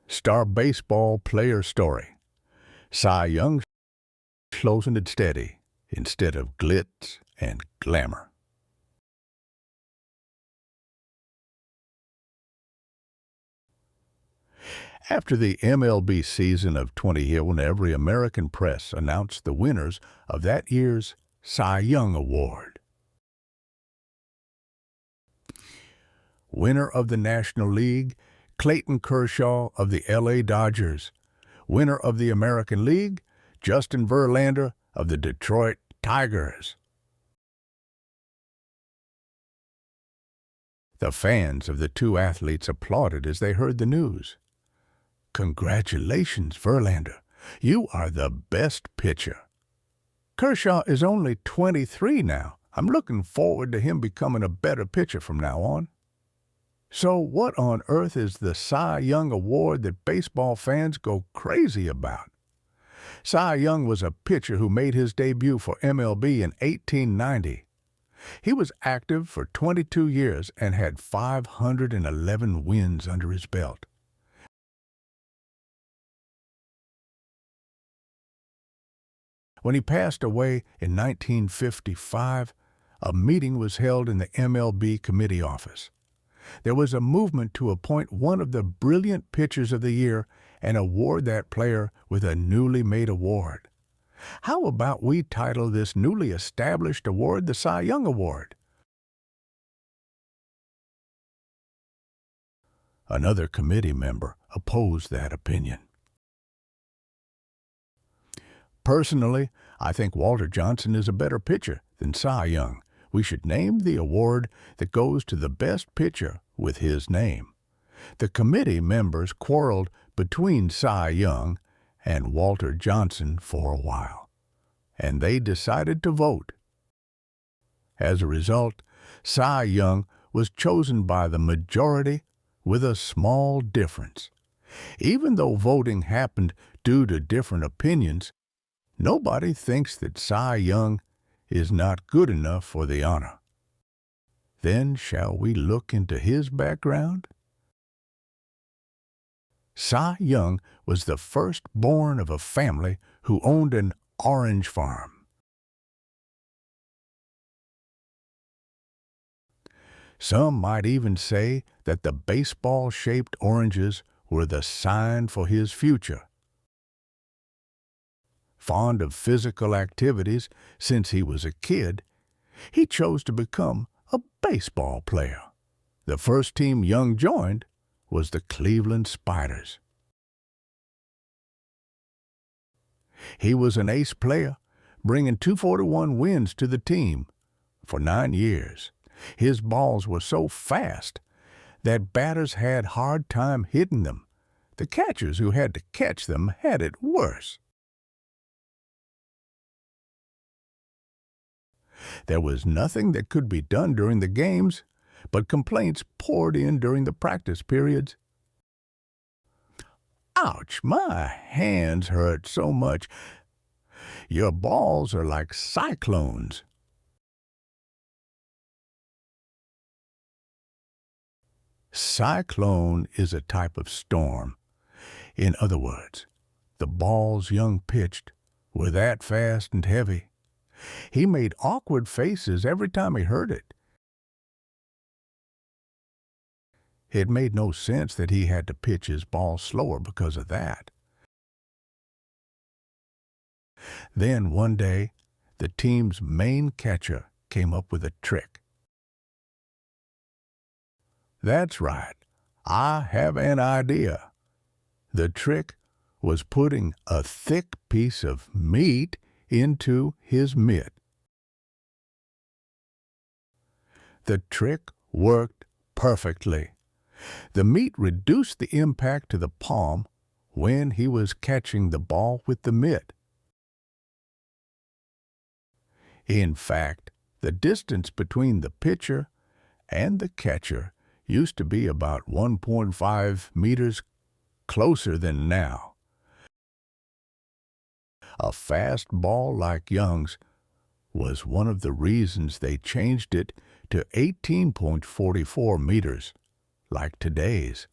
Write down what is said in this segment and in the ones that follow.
Star baseball player story. Cy Young slows and steady instead of glitz and glamour. After the MLB season of 2011, every American press announced the winners of that year's Cy Young Award. Winner of the National League, Clayton Kershaw of the LA Dodgers. Winner of the American League, Justin Verlander of the Detroit Tigers. The fans of the two athletes applauded as they heard the news. "Congratulations, Verlander. You are the best pitcher. Kershaw is only 23 now. I'm looking forward to him becoming a better pitcher from now on." So what on earth is the Cy Young Award that baseball fans go crazy about? Cy Young was a pitcher who made his debut for MLB in 1890. He was active for 22 years and had 511 wins under his belt. When he passed away in 1955, a meeting was held in the MLB committee office. There was a movement to appoint one of the brilliant pitchers of the year and award that player with a newly made award. How about we title this newly established award the Cy Young Award? Another committee member opposed that opinion. Personally, I think Walter Johnson is a better pitcher than Cy Young. We should name the award that goes to the best pitcher with his name. The committee members quarreled between Cy Young and Walter Johnson for a while, and they decided to vote. As a result, Cy Young was chosen by the majority with a small difference. Even though voting happened due to different opinions, nobody thinks that Cy Young is not good enough for the honor. Then shall we look into his background? Cy Young was the firstborn of a family who owned an orange farm. Some might even say that the baseball-shaped oranges were the sign for his future. Fond of physical activities since he was a kid, he chose to become a baseball player. The first team Young joined was the Cleveland Spiders. He was an ace player, bringing 241 wins to the team for 9 years. His balls were so fast that batters had a hard time hitting them. The catchers who had to catch them had it worse. There was nothing that could be done during the games, but complaints poured in during the practice periods. "Ouch, my hands hurt so much. Your balls are like cyclones." Cyclone is a type of storm. In other words, the balls Young pitched were that fast and heavy. He made awkward faces every time he heard it. It made no sense that he had to pitch his ball slower because of that. Then one day, the team's main catcher came up with a trick. That's right, I have an idea. The trick was putting a thick piece of meat into his mitt. The trick worked perfectly. The meat reduced the impact to the palm when he was catching the ball with the mitt. In fact, the distance between the pitcher and the catcher used to be about 1.5 meters closer than now. A fast ball like Young's was one of the reasons they changed it to 18.44 meters, like today's.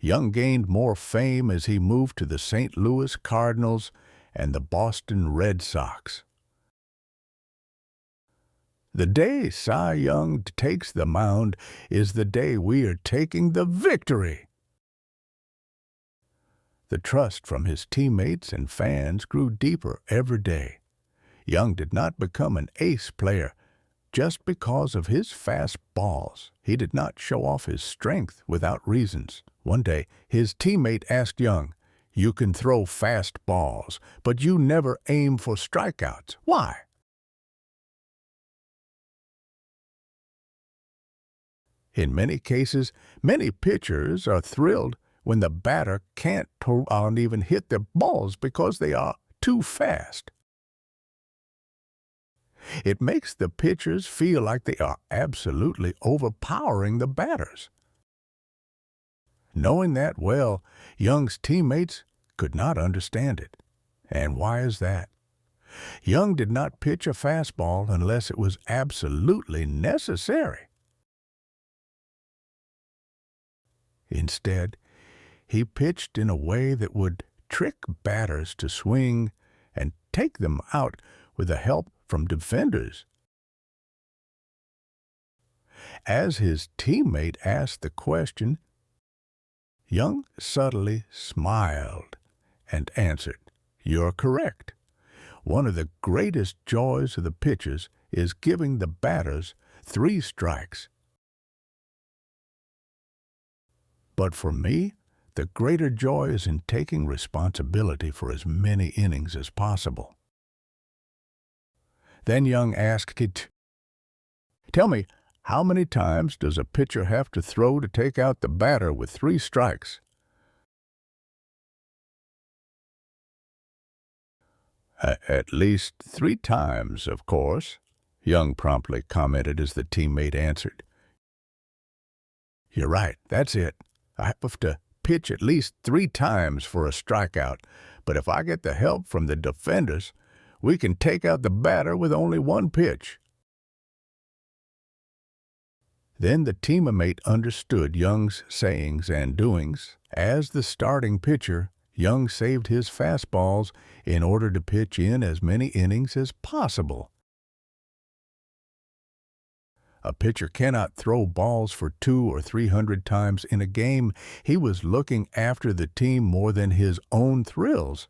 Young gained more fame as he moved to the St. Louis Cardinals and the Boston Red Sox. The day Cy Young takes the mound is the day we are taking the victory. The trust from his teammates and fans grew deeper every day. Young did not become an ace player just because of his fast balls. He did not show off his strength without reasons. One day, his teammate asked Young, "You can throw fast balls, but you never aim for strikeouts. Why?" In many cases, many pitchers are thrilled when the batter can't even hit their balls because they are too fast. It makes the pitchers feel like they are absolutely overpowering the batters. Knowing that well, Young's teammates could not understand it. And why is that? Young did not pitch a fastball unless it was absolutely necessary. Instead, he pitched in a way that would trick batters to swing and take them out with the help from defenders. As his teammate asked the question, Young subtly smiled and answered, "You're correct. One of the greatest joys of the pitchers is giving the batters 3 strikes. But for me, the greater joy is in taking responsibility for as many innings as possible." Then Young asked it, "Tell me, how many times does a pitcher have to throw to take out the batter with 3 strikes?" At least 3 times, of course," Young promptly commented as the teammate answered. "You're right, that's it. I have to pitch at least 3 times for a strikeout, but if I get the help from the defenders, we can take out the batter with only 1 pitch." Then the teammate understood Young's sayings and doings. As the starting pitcher, Young saved his fastballs in order to pitch in as many innings as possible. A pitcher cannot throw balls for 200 or 300 times in a game. He was looking after the team more than his own thrills.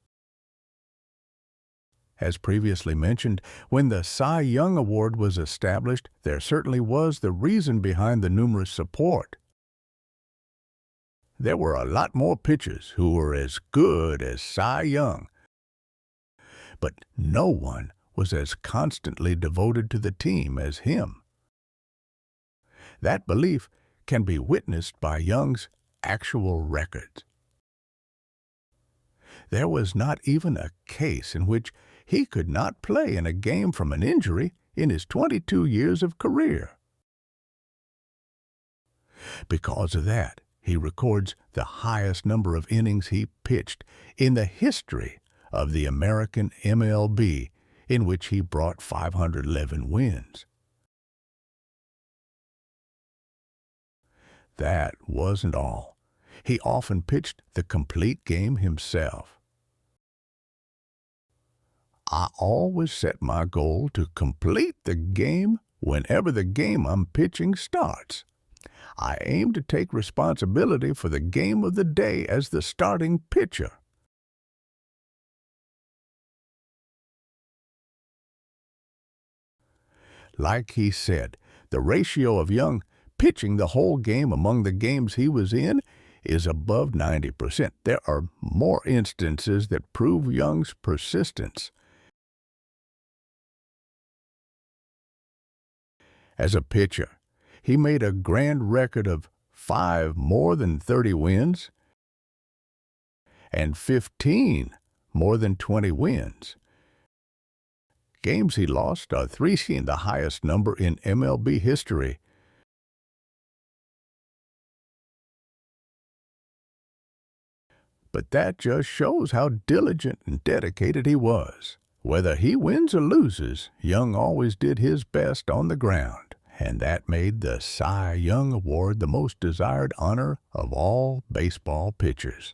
As previously mentioned, when the Cy Young Award was established, there certainly was the reason behind the numerous support. There were a lot more pitchers who were as good as Cy Young, but no one was as constantly devoted to the team as him. That belief can be witnessed by Young's actual records. There was not even a case in which he could not play in a game from an injury in his 22 years of career. Because of that, he records the highest number of innings he pitched in the history of the American MLB, in which he brought 511 wins. That wasn't all. He often pitched the complete game himself. "I always set my goal to complete the game whenever the game I'm pitching starts. I aim to take responsibility for the game of the day as the starting pitcher." Like he said, the ratio of Young pitching the whole game among the games he was in is above 90%. There are more instances that prove Young's persistence. As a pitcher, he made a grand record of 5 more than 30 wins and 15 more than 20 wins. Games he lost are 3, the highest number in MLB history. But that just shows how diligent and dedicated he was. Whether he wins or loses, Young always did his best on the ground. and that made the Cy Young Award the most desired honor of all baseball pitchers.